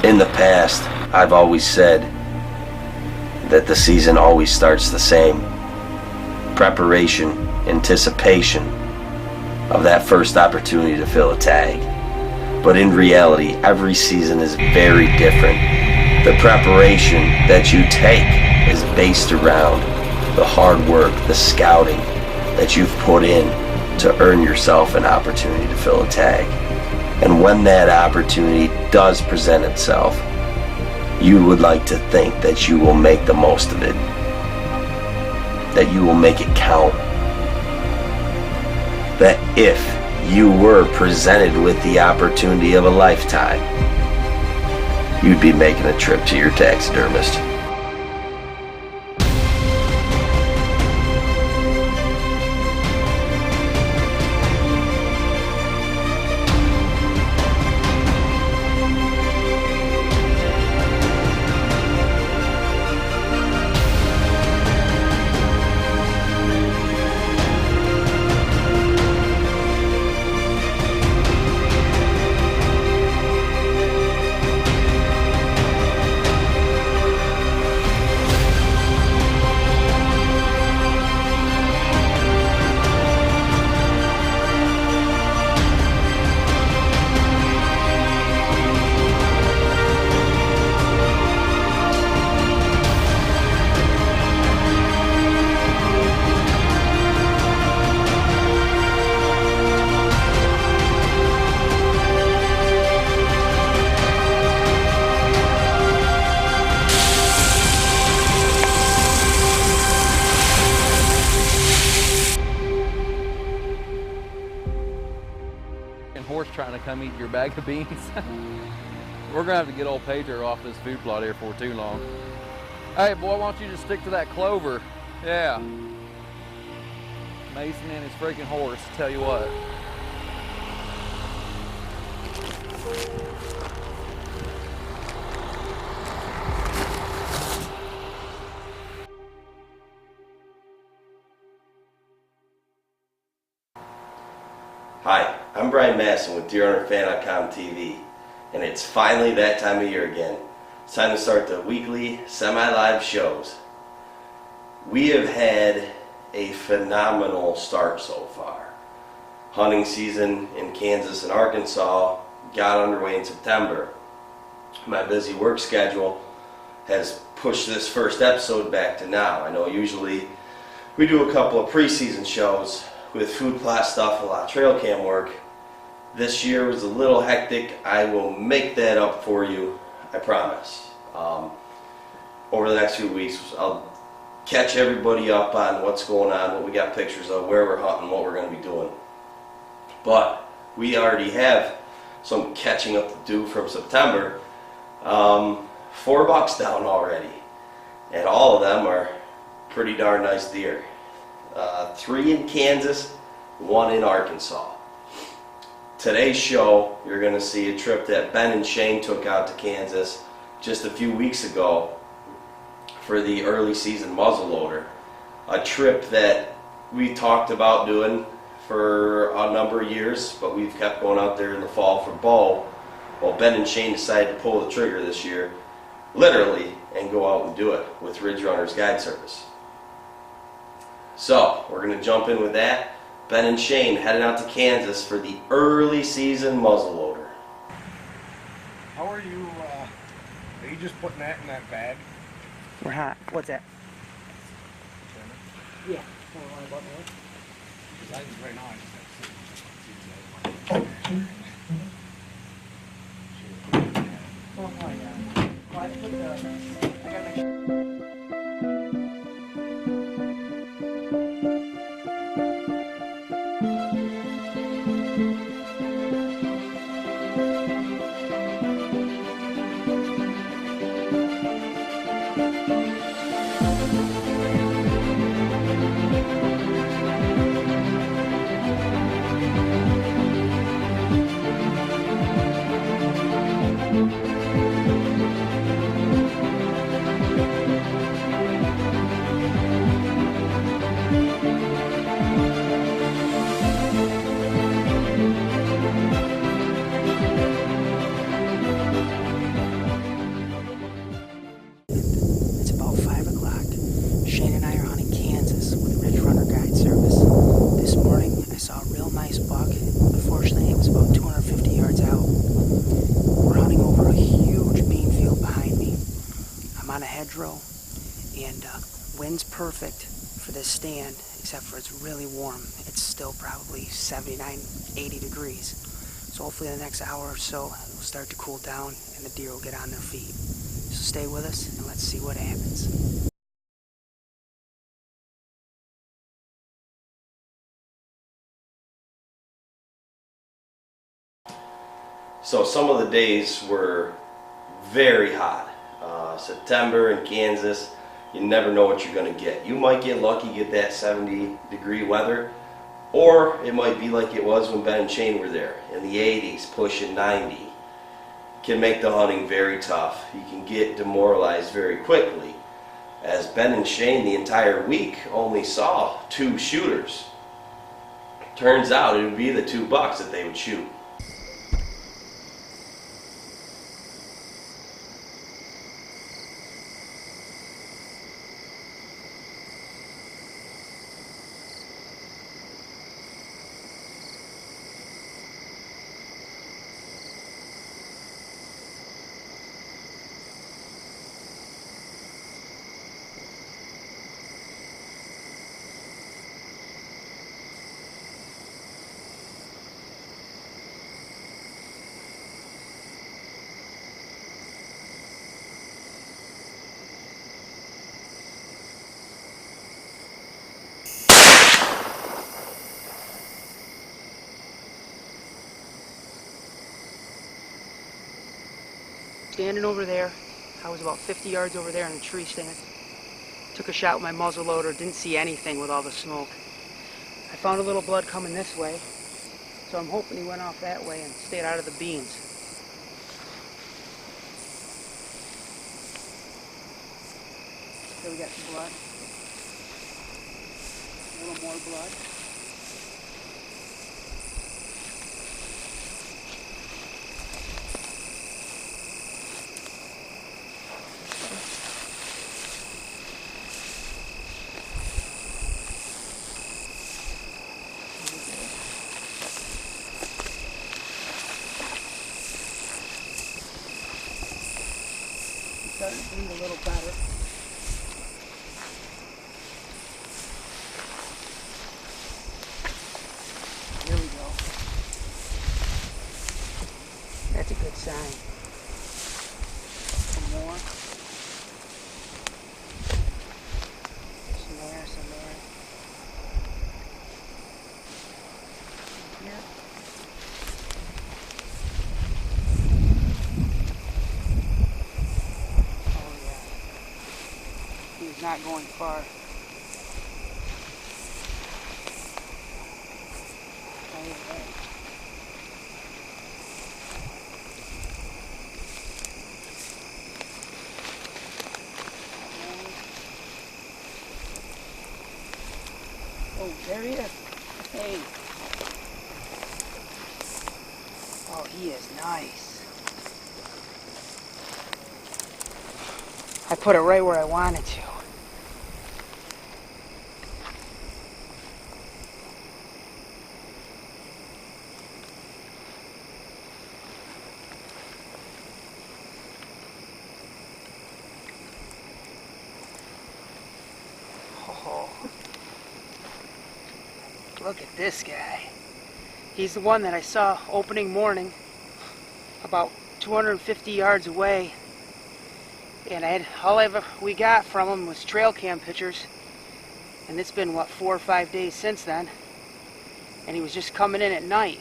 In the past, I've always said that the season always starts the same. Preparation, anticipation of that first opportunity to fill a tag. But in reality, every season is very different. The preparation that you take is based around the hard work, the scouting that you've put in to earn yourself an opportunity to fill a tag. And when that opportunity does present itself, you would like to think that you will make the most of it, that you will make it count, that if you were presented with the opportunity of a lifetime, you'd be making a trip to your taxidermist. Horse trying to come eat your bag of beans. We're gonna have to get old Pedro off this food plot here for too long. Hey boy, why don't you just stick to that clover? Yeah. Mason and his freaking horse, tell you what. Hi, I'm Brian Masson with DeerHunterFan.com TV, and it's finally that time of year again. It's time to start the weekly semi-live shows. We have had a phenomenal start so far. Hunting season in Kansas and Arkansas got underway in September. My busy work schedule has pushed this first episode back to now. I know usually we do a couple of preseason shows with food plot stuff, a lot of trail cam work. This year was a little hectic. I will make that up for you, I promise. Over the next few weeks, I'll catch everybody up on what's going on, what we got pictures of, where we're hunting, what we're going to be doing. But we already have some catching up to do from September. 4 bucks down already, and all of them are pretty darn nice deer. 3 in Kansas, 1 in Arkansas. Today's show, you're going to see a trip that Ben and Shane took out to Kansas just a few weeks ago for the early season muzzleloader. A trip that we talked about doing for a number of years, but we've kept going out there in the fall for bow. Well, Ben and Shane decided to pull the trigger this year, literally, and go out and do it with Ridge Runners Guide Service. So, we're going to jump in with that. Ben and Shane heading out to Kansas for the early season muzzleloader. How are you just putting that in that bag? We're hot. What's that? Yeah. Because I just right now I just have to Oh, yeah. Well, I put the... I gotta make sure. wind's perfect for this stand, except for it's really warm. It's still probably 79, 80 degrees. So hopefully in the next hour or so, it'll start to cool down and the deer will get on their feet. So stay with us and let's see what happens. So some of the days were very hot. September in Kansas, you never know what you're going to get. You might get lucky, get that 70-degree weather, or it might be like it was when Ben and Shane were there, in the 80s, pushing 90. Can make the hunting very tough. You can get demoralized very quickly. As Ben and Shane the entire week only saw 2 shooters. Turns out it would be the 2 bucks that they would shoot. Standing over there, I was about 50 yards over there in the tree stand. Took a shot with my muzzleloader, didn't see anything with all the smoke. I found a little blood coming this way, so I'm hoping he went off that way and stayed out of the beans. Here we got some blood. A little more blood. Starting to bleed a little better. Here we go. That's a good sign. Some more. Some there, some there. Here. He's not going far. Oh, there he is. Hey. Oh, he is nice. I put it right where I wanted to. Oh, look at this guy. He's the one that I saw opening morning about 250 yards away. And all we got from him was trail cam pictures. And it's been, what, 4 or 5 days since then. And he was just coming in at night.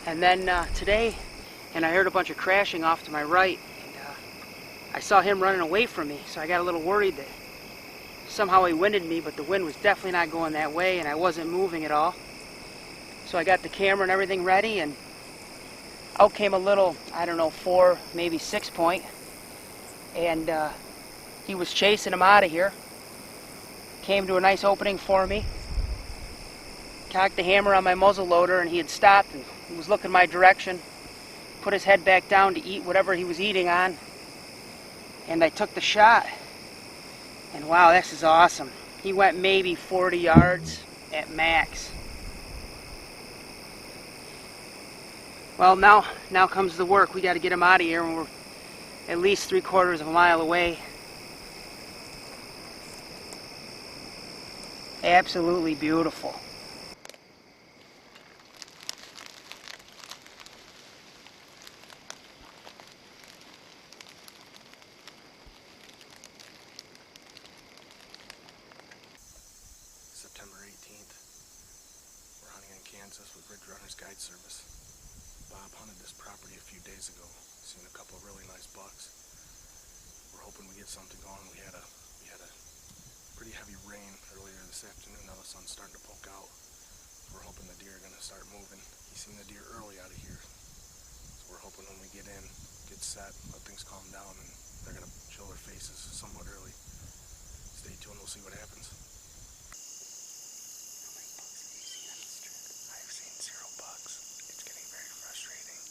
And then today, and I heard a bunch of crashing off to my right. And I saw him running away from me. So I got a little worried that somehow he winded me, but the wind was definitely not going that way, and I wasn't moving at all. So I got the camera and everything ready, and out came a little, I don't know, 4, maybe 6 point. And he was chasing him out of here. Came to a nice opening for me. Cocked the hammer on my muzzle loader, and he had stopped and he was looking my direction. Put his head back down to eat whatever he was eating on. And I took the shot. And wow, this is awesome. He went maybe 40 yards at max. Well, now comes the work. We got to get him out of here when we're at least 3/4 of a mile away. Absolutely beautiful. September 18th. We're hunting in Kansas with Ridge Runners Guide Service. Bob hunted this property a few days ago. Seen a couple of really nice bucks. We're hoping we get something going. We had a pretty heavy rain earlier this afternoon. Now the sun's starting to poke out. We're hoping the deer are going to start moving. He's seen the deer early out of here. So we're hoping when we get in, get set, let things calm down, and they're going to show their faces somewhat early. Stay tuned, we'll see what happens. I've seen 0 bucks. It's getting very frustrating.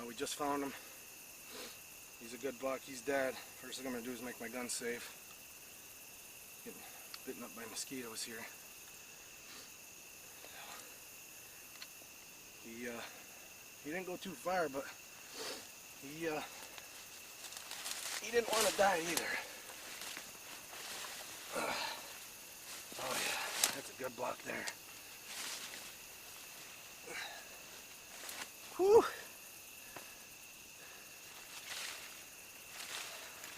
We just found him. He's a good buck. He's dead. First thing I'm going to do is make my gun safe. Getting bitten up by mosquitoes here. He didn't go too far, but he didn't want to die either. Good buck there. Whew.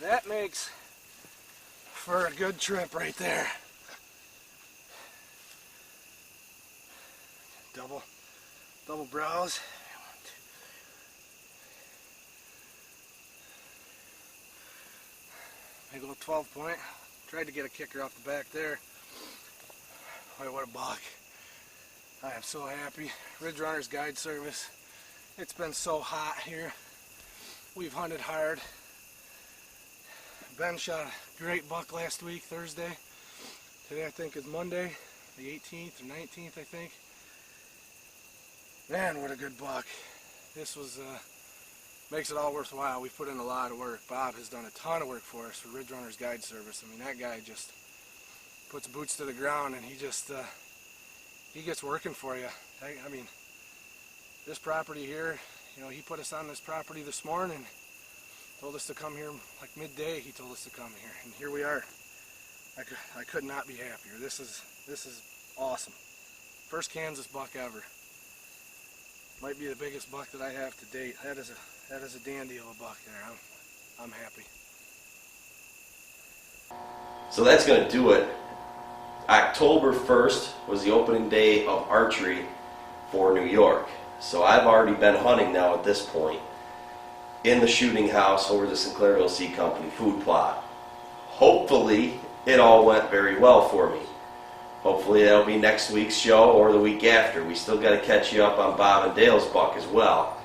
That makes for a good trip right there. Double browse. Big old 12 point. Tried to get a kicker off the back there. Boy, what a buck. I am so happy. Ridge Runners Guide Service. It's been so hot here. We've hunted hard. Ben shot a great buck last week, Thursday. Today I think is Monday, the 18th or 19th, I think. Man, what a good buck. This was, makes it all worthwhile. We've put in a lot of work. Bob has done a ton of work for us for Ridge Runners Guide Service. I mean, that guy just puts boots to the ground and he just, he gets working for you. I mean, this property here, you know, he put us on this property this morning. Told us to come here like midday. He told us to come here, and here we are. I could not be happier. This is awesome. First Kansas buck ever. Might be the biggest buck that I have to date. That is a dandy of a buck there. I'm happy. So that's going to do it. October 1st was the opening day of archery for New York. So I've already been hunting now at this point in the shooting house over the Sinclairville Seed Company food plot. Hopefully it all went very well for me. Hopefully that'll be next week's show or the week after. We still got to catch you up on Bob and Dale's buck as well.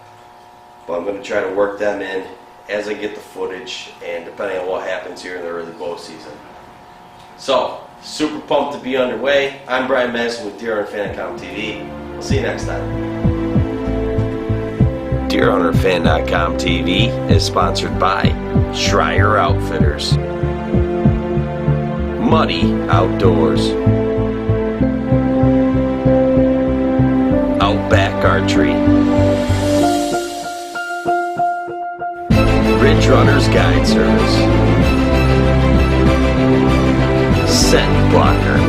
But I'm going to try to work them in as I get the footage and depending on what happens here in the early bow season. So, super pumped to be underway. I'm Brian Madison with Deer Hunter Fan TV. We'll see you next time. DeerHunterFan.com TV is sponsored by Schreier Outfitters, Muddy Outdoors, Outback Archery, Ridge Runners Guide Service, Scent Blocker,